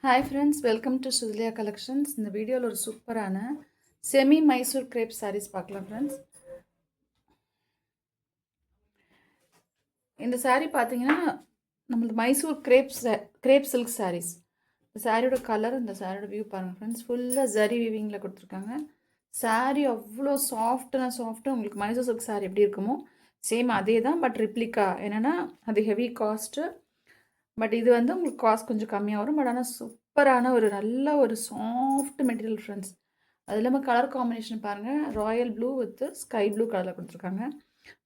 Hi friends, welcome to Suthiliya collections. இந்த வீடியோவில் ஒரு சூப்பரான செமி மைசூர் கிரேப் சாரீஸ் பார்க்கலாம் ஃப்ரெண்ட்ஸ். இந்த சாரீ பார்த்தீங்கன்னா நம்மளது மைசூர் கிரேப் சில்க் சாரீஸ். இந்த சாரியோட கலர், இந்த சாரியோட வியூ பாருங்கள் ஃப்ரெண்ட்ஸ். ஃபுல்லாக ஜரி வீவிங்கில் கொடுத்துருக்காங்க. சாரீ அவ்வளோ சாஃப்ட்டு. உங்களுக்கு மைசூர் சில்க் சாரீ எப்படி இருக்குமோ சேம் அதே தான், பட் ரிப்ளிகா. என்னென்னா அது ஹெவி காஸ்ட்டு, பட் இது வந்து உங்களுக்கு காஸ்ட் கொஞ்சம் கம்மியாக வரும். பட் ஆனால் சூப்பரான ஒரு நல்ல ஒரு சாஃப்ட் மெட்டீரியல் ஃப்ரெண்ட்ஸ். அது இல்லாமல் கலர் காம்பினேஷன் பாருங்கள், Royal blue with sky blue கலரில் கொடுத்துருக்காங்க.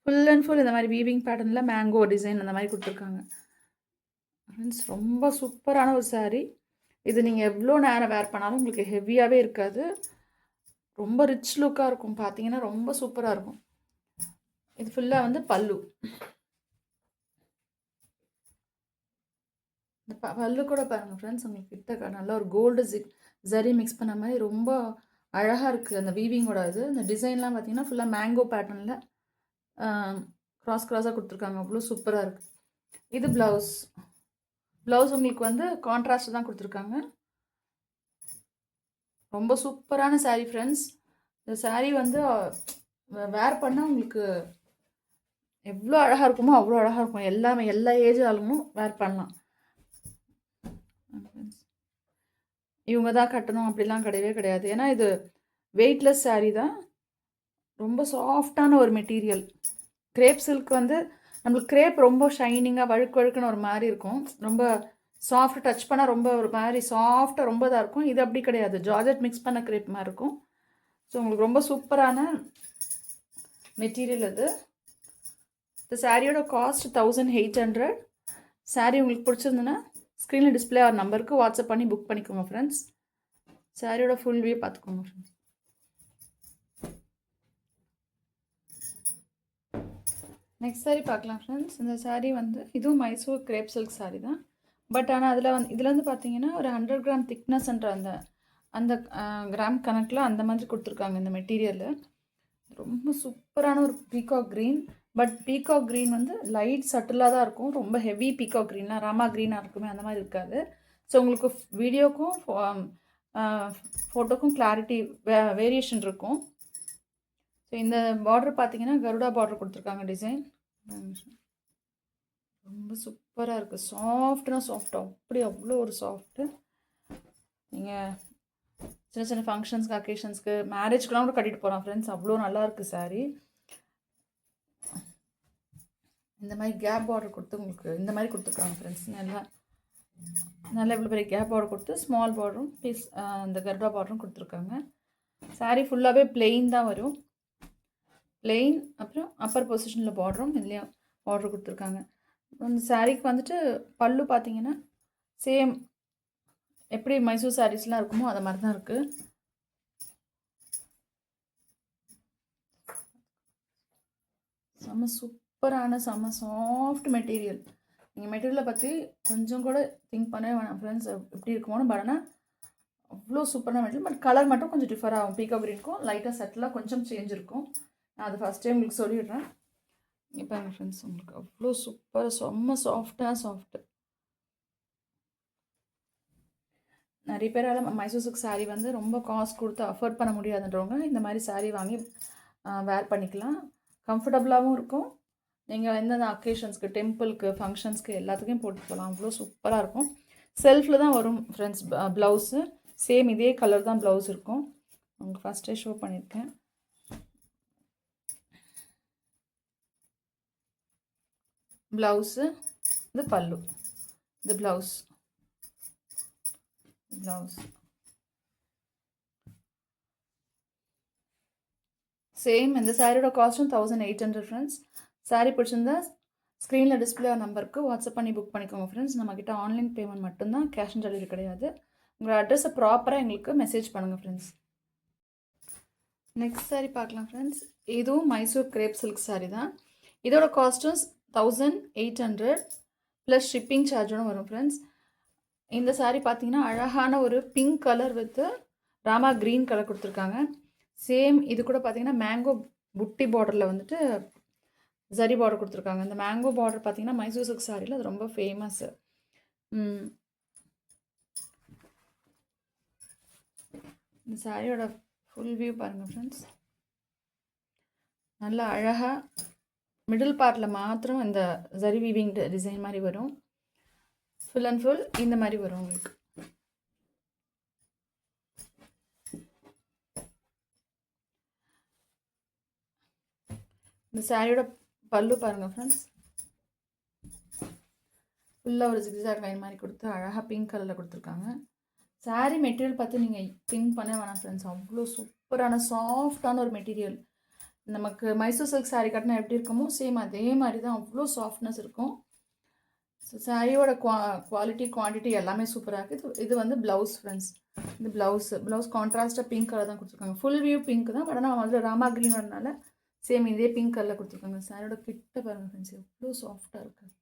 ஃபுல் அண்ட் ஃபுல் இந்த மாதிரி வீவிங் பேட்டர்னில் மேங்கோ டிசைன் அந்த மாதிரி கொடுத்துருக்காங்க ஃப்ரெண்ட்ஸ். ரொம்ப சூப்பரான ஒரு சாரீ. இது நீங்கள் எவ்வளோ நேரம் வேர் பண்ணாலும் உங்களுக்கு ஹெவியாகவே இருக்காது. ரொம்ப ரிச் லுக்காக இருக்கும். பார்த்தீங்கன்னா ரொம்ப சூப்பராக இருக்கும். இது ஃபுல்லாக வந்து பல்லு. இந்த பல்லு கூட பாருங்கள் ஃப்ரெண்ட்ஸ், உங்களுக்கு கிட்ட நல்ல ஒரு கோல்டு ஜரி மிக்ஸ் பண்ண மாதிரி ரொம்ப அழகாக இருக்குது. அந்த வீவிங்கோட இந்த டிசைன்லாம் பார்த்தீங்கன்னா ஃபுல்லாக மேங்கோ பேட்டர்னில் க்ராஸாக கொடுத்துருக்காங்க. அவ்வளோ சூப்பராக இருக்குது. இது ப்ளவுஸ் உங்களுக்கு வந்து கான்ட்ராஸ்ட் தான் கொடுத்துருக்காங்க. ரொம்ப சூப்பரான சாரீ ஃப்ரெண்ட்ஸ். இந்த சாரீ வந்து வேர் பண்ணால் உங்களுக்கு எவ்வளோ அழகாக இருக்குமோ அவ்வளோ அழகாக இருக்கும். எல்லா ஏஜ் ஆளுமும் வேர் பண்ணலாம். இவங்க தான் கட்டணும் அப்படிலாம் கிடையவே கிடையாது. ஏன்னா இது வெயிட்லெஸ் சாரீ தான். ரொம்ப சாஃப்டான ஒரு மெட்டீரியல். கிரேப் சில்க் வந்து நம்மளுக்கு கிரேப் ரொம்ப ஷைனிங்காக வழுக்குன்னு ஒரு மாதிரி இருக்கும். ரொம்ப சாஃப்ட், டச் பண்ணால் ரொம்ப ஒரு மாதிரி சாஃப்டாக ரொம்ப இதாக இருக்கும். இது அப்படி கிடையாது, ஜார்ஜெட் மிக்ஸ் பண்ண கிரேப் மாதிரி இருக்கும். ஸோ உங்களுக்கு ரொம்ப சூப்பரான மெட்டீரியல் இது. இந்த சாரியோட காஸ்ட் 1800. சாரீ உங்களுக்கு பிடிச்சிருந்துன்னா ஸ்க்ரீனில் டிஸ்பிளே ஆகிற நம்பருக்கு வாட்ஸ்அப் பண்ணி புக் பண்ணிக்கோங்க ஃப்ரெண்ட்ஸ். சாரியோட ஃபுல் வியூ பார்த்துக்கோங்க ஃப்ரெண்ட்ஸ். நெக்ஸ்ட் சாரீ பார்க்கலாம் ஃப்ரெண்ட்ஸ். இந்த சாரீ வந்து இதுவும் மைசூர் கிரேப் சில்க் சாரீ தான். பட் ஆனால் இதில் வந்து பார்த்தீங்கன்னா ஒரு 100 கிராம் திக்னஸ்ன்ற அந்த கிராம் கணக்கில் அந்த மாதிரி கொடுத்துருக்காங்க இந்த மெட்டீரியலு. ரொம்ப சூப்பரான ஒரு peacock green. But peacock green வந்து லைட் சட்டிலாக தான் இருக்கும். ரொம்ப ஹெவி பீகாக் க்ரீன்லாம் ராமா க்ரீனாக இருக்குமே அந்த மாதிரி இருக்காது. ஸோ உங்களுக்கு வீடியோக்கும் ஃபோட்டோக்கும் கிளாரிட்டி வேரியேஷன் இருக்கும். ஸோ இந்த பார்டர் பார்த்தீங்கன்னா கருடா பார்டர் கொடுத்துருக்காங்க டிசைன். ரொம்ப சூப்பராக இருக்குது. சாஃப்ட் அப்படி அவ்வளோ ஒரு சாஃப்ட்டு. நீங்கள் சின்ன ஃபங்க்ஷன்ஸ்க்கு, அக்கேஷன்ஸ்க்கு, மேரேஜ்க்குலாம் கூட கட்டிட்டு போகலாம் ஃப்ரெண்ட்ஸ். அவ்வளோ நல்லா இருக்குது சாரீ. இந்த மாதிரி கேப் பார்டர் கொடுத்து உங்களுக்கு இந்த மாதிரி கொடுத்துருக்காங்க ஃப்ரெண்ட்ஸ். நல்லா இவ்வளோ பெரிய கேப் பார்டர் கொடுத்து ஸ்மால் பார்டரும் இந்த கர்டா பார்டரும் கொடுத்துருக்காங்க. சாரீ ஃபுல்லாகவே பிளெயின் தான் வரும். பிளெயின், அப்புறம் அப்பர் பொசிஷனில் பார்டரும் இதுலேயும் பார்டர் கொடுத்துருக்காங்க. இந்த சாரீக்கு வந்துட்டு பல்லு பார்த்தீங்கன்னா சேம் எப்படி மைசூர் சாரீஸ்லாம் இருக்குமோ அதை மாதிரி தான் இருக்குது. செம்ம சூப்பரான செம்ம சாஃப்ட் மெட்டீரியல். நீங்கள் மெட்டீரியலை பற்றி கொஞ்சம் கூட திங்க் பண்ணவே வேணாம் ஃப்ரெண்ட்ஸ். எப்படி இருக்குமோன்னு. பட் ஆனால் அவ்வளோ சூப்பரான மெட்டீரியல். பட் கலர் மட்டும் கொஞ்சம் டிஃபர் ஆகும். பீகாக் க்ரீனுக்கும் லைட்டாக செட்டிலாக கொஞ்சம் சேஞ்ச் இருக்கும். நான் அது ஃபஸ்ட் டைம் உங்களுக்கு சொல்லிடுறேன். இப்போ ஃப்ரெண்ட்ஸ் உங்களுக்கு அவ்வளோ சூப்பராக செம்ம சாஃப்ட்டு. நிறைய பேரால் மைசூர் சில்க் சாரீ வந்து ரொம்ப காஸ்ட் கொடுத்து அஃபோர்ட் பண்ண முடியாதுன்றவங்க இந்த மாதிரி சாரீ வாங்கி வேர் பண்ணிக்கலாம். கம்ஃபர்டபுளாகவும் இருக்கும். நீங்கள் எந்தெந்த அக்கேஷன்ஸ்க்கு, டெம்பிளுக்கு, ஃபங்க்ஷன்ஸ்க்கு எல்லாத்துக்கும் போட்டு போகலாம். அவ்வளோ சூப்பராக இருக்கும். செல்ஃபில் தான் வரும் ஃப்ரெண்ட்ஸ் ப்ளவுஸு. சேம் இதே கலர் தான் ப்ளவுஸ் இருக்கும். உங்களுக்கு ஃபஸ்ட்டே ஷோ பண்ணியிருக்கேன். ப்ளவுஸு, இது பல்லு, இது ப்ளவுஸ். சேம் இந்த சாரியோட காஸ்ட்டும் 1800 ஃப்ரெண்ட்ஸ். சாரீ பிடிச்சிருந்தா ஸ்க்ரீனில் டிஸ்பிளே நம்பருக்கு வாட்ஸ்அப் பண்ணி புக் பண்ணிக்கோங்க ஃப்ரெண்ட்ஸ். நம்மக்கிட்ட ஆன்லைன் பேமெண்ட் மட்டும்தான், கேஷ் ஆன் டெலிவரி கிடையாது. உங்களோட அட்ரஸை ப்ராப்பராக எங்களுக்கு மெசேஜ் பண்ணுங்கள் ஃப்ரெண்ட்ஸ். நெக்ஸ்ட் சாரீ பார்க்கலாம் ஃப்ரெண்ட்ஸ். இதுவும் மைசூர் கிரேப் சில்க் சாரீ தான். இதோட காஸ்ட்டும் 1800 ப்ளஸ் ஷிப்பிங் சார்ஜோடு வரும் ஃப்ரெண்ட்ஸ். இந்த சாரீ பார்த்தீங்கன்னா அழகான ஒரு pink colour with Rama green colour கொடுத்துருக்காங்க. சேம் இது கூட பார்த்தீங்கன்னா மேங்கோ புட்டி பார்டரில் வந்துட்டு ஜரி பார்டர் கொடுத்துருக்காங்க. இந்த மேங்கோ பார்டர் பார்த்தீங்கன்னா மைசூர் சில்க் சாரியில் அது ரொம்ப ஃபேமஸ்ஸு. இந்த சாரியோட ஃபுல் வியூ பாருங்கள் ஃப்ரெண்ட்ஸ். நல்லா அழகாக மிடில் பார்ட்டில் மாத்திரம் இந்த ஜரி வீவிங் டிசைன் மாதிரி வரும். ஃபுல் அண்ட் ஃபுல் இந்த மாதிரி வரும் உங்களுக்கு. இந்த சாரியோட பல்லு பாருங்கள் ஃப்ரெண்ட்ஸ். ஃபுல்லாக ஒரு ஜிக்ஸாக் லைன் மாதிரி கொடுத்து அழகாக பிங்க் கலரில் கொடுத்துருக்காங்க. சாரீ மெட்டீரியல் பார்த்து நீங்கள் திங்க் பண்ண வேணாம் ஃப்ரெண்ட்ஸ். அவ்வளோ சூப்பரான சாஃப்டான ஒரு மெட்டீரியல். நமக்கு மைசூர் சில்க் சாரீ கட்டினா எப்படி இருக்குமோ சேம் அதே மாதிரி தான். அவ்வளோ சாஃப்ட்னஸ் இருக்கும். ஸோ சாரியோட குவாலிட்டி குவான்டிட்டி எல்லாமே சூப்பராக இருக்குது. இது வந்து ப்ளவுஸ் ஃப்ரெண்ட்ஸ். இந்த ப்ளவுஸ் கான்ட்ராஸ்ட்டாக பிங்க் கலர் தான் கொடுத்துருக்காங்க. ஃபுல் வியூ பிங்க் தான். பட் ஆனால் வந்து ராமா க்ரீன் வரனால சேம் இதே பிங்க் கலரில் கொடுத்துருக்காங்க. சாரியோட கிட்ட பாருங்கள் ஃப்ரெண்ட்ஸ், எவ்வளோ சாஃப்டாக இருக்குது.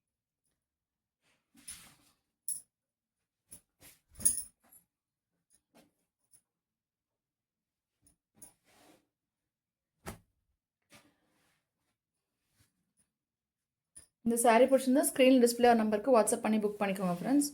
இந்த சாரீ பிடிச்சிருந்தா ஸ்க்ரீன் டிஸ்பிளே நம்பருக்கு வாட்ஸ்அப் பண்ணி புக் பண்ணிக்கோங்க ஃப்ரெண்ட்ஸ்.